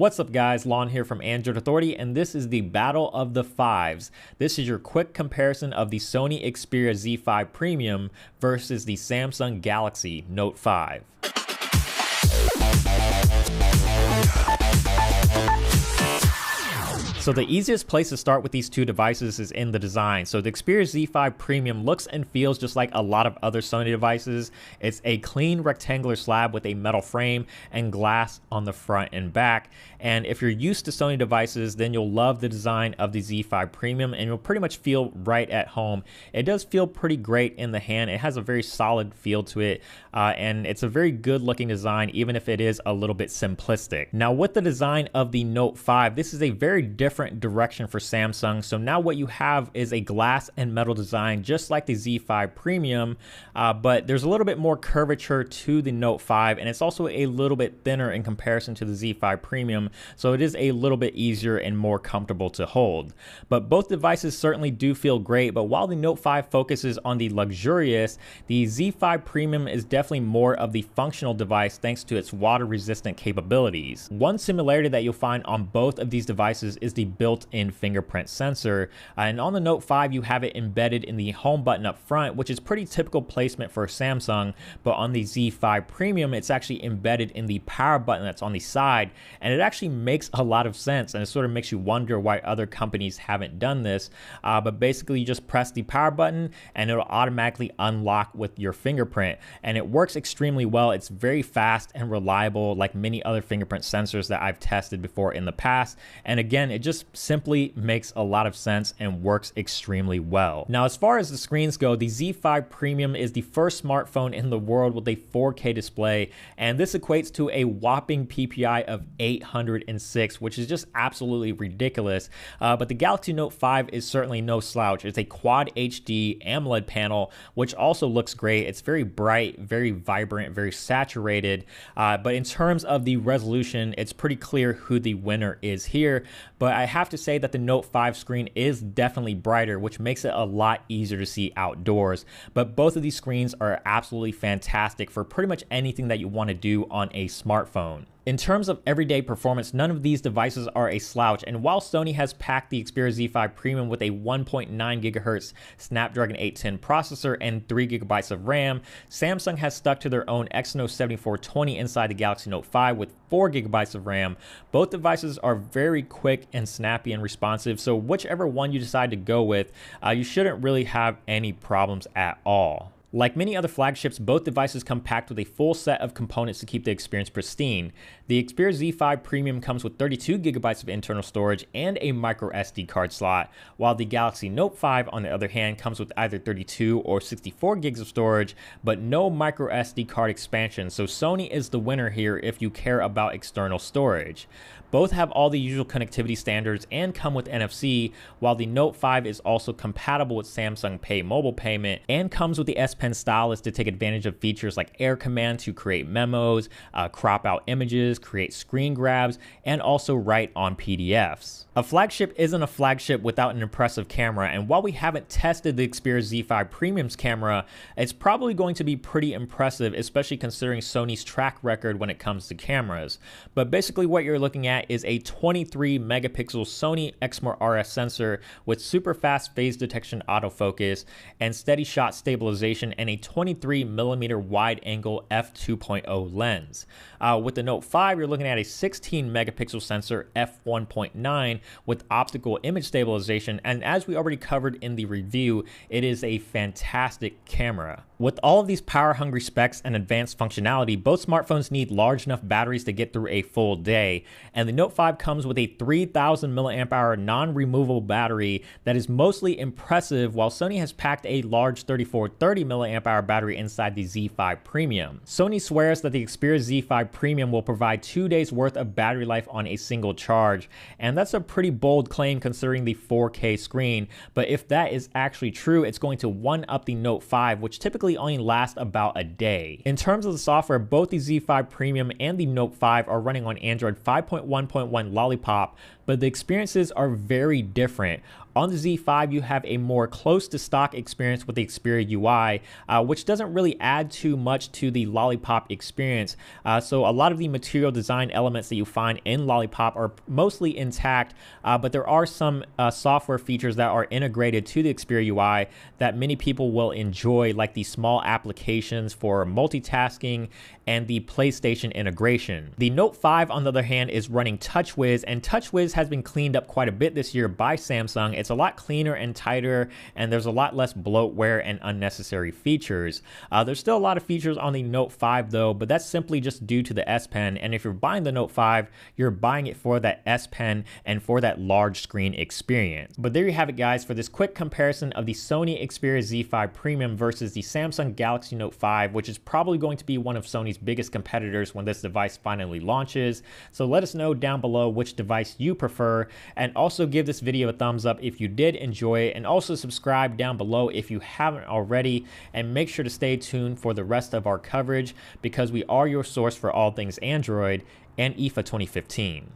What's up guys, Lon here from Android Authority, and this is the Battle of the Fives. This is your quick comparison of the Sony Xperia Z5 Premium versus the Samsung Galaxy Note 5. So the easiest place to start with these two devices is in the design. So the Xperia Z5 Premium looks and feels just like a lot of other Sony devices. It's a clean rectangular slab with a metal frame and glass on the front and back. And if you're used to Sony devices, then you'll love the design of the Z5 Premium and you'll pretty much feel right at home. It does feel pretty great in the hand. It has a very solid feel to it, and it's a very good looking design, even if it is a little bit simplistic. Now with the design of the Note 5, this is a very different direction for Samsung. So now what you have is a glass and metal design just like the Z5 Premium, but there's a little bit more curvature to the Note 5, and it's also a little bit thinner in comparison to the Z5 Premium, so it is a little bit easier and more comfortable to hold. But both devices certainly do feel great, but while the Note 5 focuses on the luxurious, the Z5 Premium is definitely more of the functional device thanks to its water resistant capabilities. One similarity that you'll find on both of these devices is the built-in fingerprint sensor, and on the Note 5 you have it embedded in the home button up front, which is pretty typical placement for Samsung, but on the Z5 Premium it's actually embedded in the power button that's on the side, and it actually makes a lot of sense, and it sort of makes you wonder why other companies haven't done this, but basically you just press the power button and it'll automatically unlock with your fingerprint, and it works extremely well. It's very fast and reliable like many other fingerprint sensors that I've tested before in the past, and again it just simply makes a lot of sense and works extremely well. Now as far as the screens go, the Z5 Premium is the first smartphone in the world with a 4K display, and this equates to a whopping PPI of 806, which is just absolutely ridiculous. But the Galaxy Note 5 is certainly no slouch. It's a Quad HD AMOLED panel, which also looks great. It's very bright, very vibrant, very saturated, but in terms of the resolution, it's pretty clear who the winner is here. But I have to say that the Note 5 screen is definitely brighter, which makes it a lot easier to see outdoors. But both of these screens are absolutely fantastic for pretty much anything that you want to do on a smartphone. In terms of everyday performance, none of these devices are a slouch, and while Sony has packed the Xperia Z5 Premium with a 1.9 GHz Snapdragon 810 processor and 3 GB of RAM, Samsung has stuck to their own Exynos 7420 inside the Galaxy Note 5 with 4 GB of RAM. Both devices are very quick and snappy and responsive, so whichever one you decide to go with, you shouldn't really have any problems at all. Like many other flagships, both devices come packed with a full set of components to keep the experience pristine. The Xperia Z5 Premium comes with 32 GB of internal storage and a micro SD card slot, while the Galaxy Note 5, on the other hand, comes with either 32 or 64 gigs of storage, but no micro SD card expansion, so Sony is the winner here if you care about external storage. Both have all the usual connectivity standards and come with NFC, while the Note 5 is also compatible with Samsung Pay mobile payment and comes with the S Pen stylus to take advantage of features like Air Command to create memos, crop out images, create screen grabs, and also write on PDFs. A flagship isn't a flagship without an impressive camera, and while we haven't tested the Xperia Z5 Premium's camera, it's probably going to be pretty impressive, especially considering Sony's track record when it comes to cameras. But basically what you're looking at is a 23 megapixel Sony Exmor RF sensor with super fast phase detection autofocus and steady shot stabilization and a 23mm wide angle f2.0 lens. With the Note 5, you're looking at a 16 megapixel sensor f1.9 with optical image stabilization, and as we already covered in the review, it is a fantastic camera. With all of these power-hungry specs and advanced functionality, both smartphones need large enough batteries to get through a full day, and the Note 5 comes with a 3000 mAh non-removable battery that is mostly impressive, while Sony has packed a large 3430 mAh battery inside the Z5 Premium. Sony swears that the Xperia Z5 Premium will provide 2 days worth of battery life on a single charge, and that's a pretty bold claim considering the 4K screen, but if that is actually true, it's going to one-up the Note 5, which typically only lasts about a day. In terms of the software, both the Z5 Premium and the Note 5 are running on Android 5.1.1 Lollipop, but the experiences are very different. On the Z5, you have a more close to stock experience with the Xperia UI, which doesn't really add too much to the Lollipop experience. So a lot of the material design elements that you find in Lollipop are mostly intact, but there are some software features that are integrated to the Xperia UI that many people will enjoy, like the small applications for multitasking and the PlayStation integration. The Note 5, on the other hand, is running TouchWiz, and TouchWiz has been cleaned up quite a bit this year by Samsung. It's a lot cleaner and tighter, and there's a lot less bloatware and unnecessary features. There's still a lot of features on the Note 5 though, but that's simply just due to the S Pen, and if you're buying the Note 5, you're buying it for that S Pen and for that large screen experience. But there you have it, guys, for this quick comparison of the Sony Xperia Z5 Premium versus the Samsung Galaxy Note 5, which is probably going to be one of Sony's biggest competitors when this device finally launches. So let us know down below which device you prefer, and also give this video a thumbs up if you did enjoy it, and also subscribe down below if you haven't already, and make sure to stay tuned for the rest of our coverage, because we are your source for all things Android and IFA 2015.